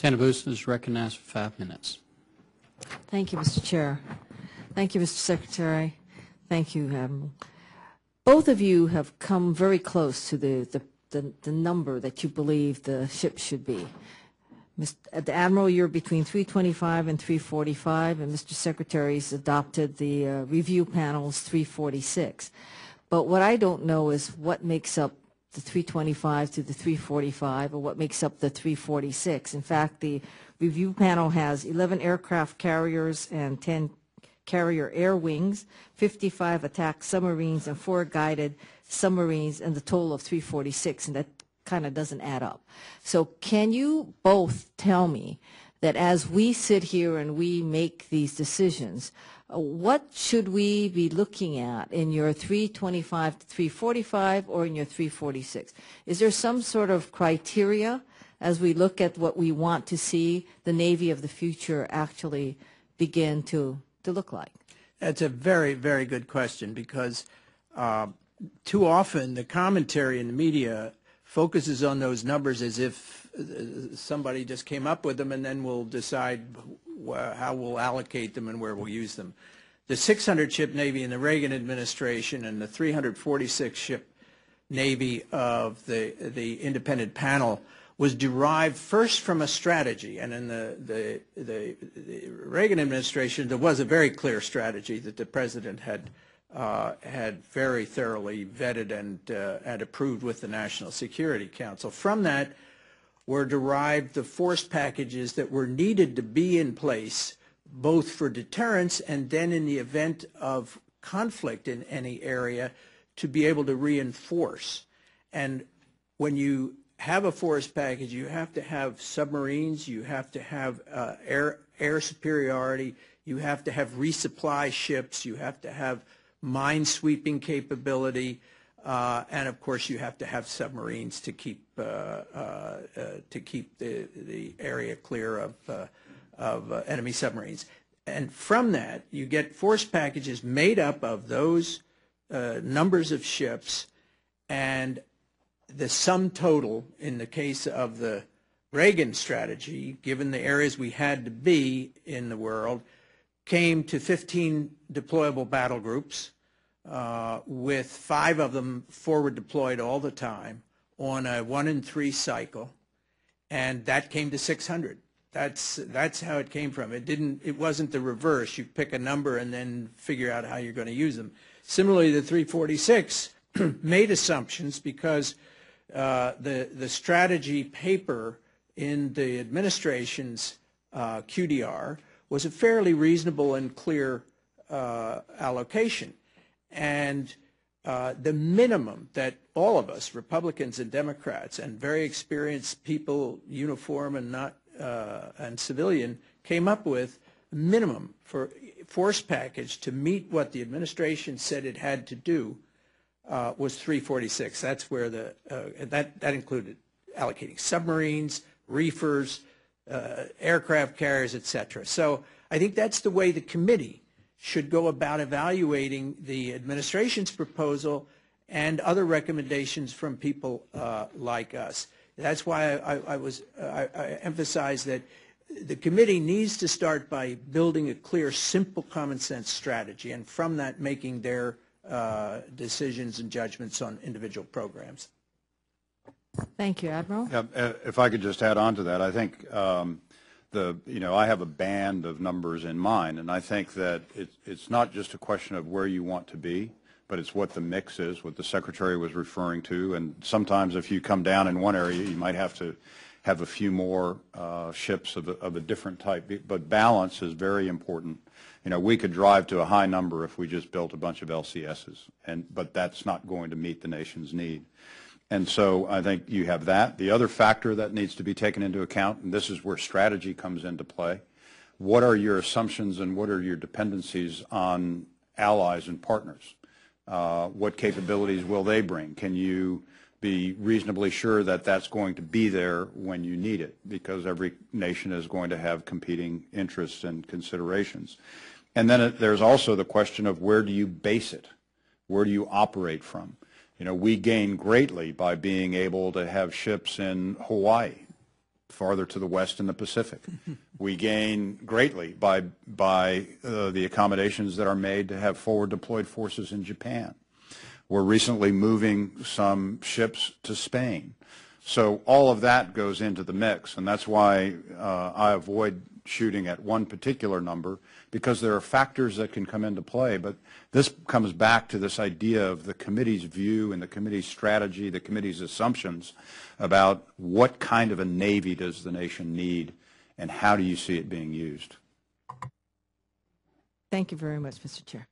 Senator Booth is recognized for 5 minutes. Thank you, Mr. Chair. Thank you, Mr. Secretary. Thank you, Admiral. Both of you have come very close to the number that you believe the ship should be. The Admiral, you're between 325 and 345, and Mr. Secretary's adopted the review panel's 346. But what I don't know is what makes up the 325 to the 345, or what makes up the 346. In fact, the review panel has 11 aircraft carriers and 10 carrier air wings, 55 attack submarines, and 4 guided submarines, and the total of 346, and that kind of doesn't add up. So can you both tell me that as we sit here and we make these decisions, what should we be looking at in your 325 to 345 or in your 346? Is there some sort of criteria as we look at what we want to see the Navy of the future actually begin to look like? That's a very, very good question, because too often the commentary in the media focuses on those numbers as if somebody just came up with them and then we'll decide how we'll allocate them and where we'll use them. The 600-ship Navy in the Reagan administration and the 346-ship Navy of the independent panel was derived first from a strategy. And in the Reagan administration, there was a very clear strategy that the president had very thoroughly vetted and approved with the National Security Council. From that were derived the force packages that were needed to be in place, both for deterrence and then in the event of conflict in any area to be able to reinforce. And when you have a force package, you have to have submarines, you have to have air superiority, you have to have resupply ships, you have to have mine-sweeping capability, and of course you have to have submarines to keep the area clear of enemy submarines. And from that, you get force packages made up of those numbers of ships, and the sum total in the case of the Reagan strategy, given the areas we had to be in the world, came to 15 deployable battle groups, with 5 of them forward deployed all the time on a 1-in-3 cycle, and that came to 600. That's how it came from. It wasn't the reverse. You pick a number and then figure out how you're going to use them. Similarly, the 346 made assumptions because the strategy paper in the administration's QDR was a fairly reasonable and clear allocation. And the minimum that all of us, Republicans and Democrats, and very experienced people, uniform and not and civilian, came up with minimum for force package to meet what the administration said it had to do was 346. That's where that included allocating submarines, reefers, aircraft carriers, etc. So I think that's the way the committee should go about evaluating the administration's proposal and other recommendations from people like us. That's why I emphasize that the committee needs to start by building a clear, simple, common sense strategy, and from that making their decisions and judgments on individual programs. Thank you, Admiral. Yeah, if I could just add on to that, I think I have a band of numbers in mind, and I think that it's not just a question of where you want to be, but it's what the mix is, what the Secretary was referring to. And sometimes if you come down in one area, you might have to have a few more ships of a different type. But balance is very important. You know, we could drive to a high number if we just built a bunch of LCSs, but that's not going to meet the nation's need. And so I think you have that. The other factor that needs to be taken into account, and this is where strategy comes into play, what are your assumptions and what are your dependencies on allies and partners? What capabilities will they bring? Can you be reasonably sure that that's going to be there when you need it? Because every nation is going to have competing interests and considerations. And then there's also the question of where do you base it? Where do you operate from? You know, we gain greatly by being able to have ships in Hawaii, farther to the west in the Pacific. We gain greatly by the accommodations that are made to have forward deployed forces in Japan. We're recently moving some ships to Spain. So all of that goes into the mix, and that's why I avoid shooting at one particular number, because there are factors that can come into play. But this comes back to this idea of the committee's view and the committee's strategy, the committee's assumptions about what kind of a Navy does the nation need and how do you see it being used. Thank you very much, Mr. Chair.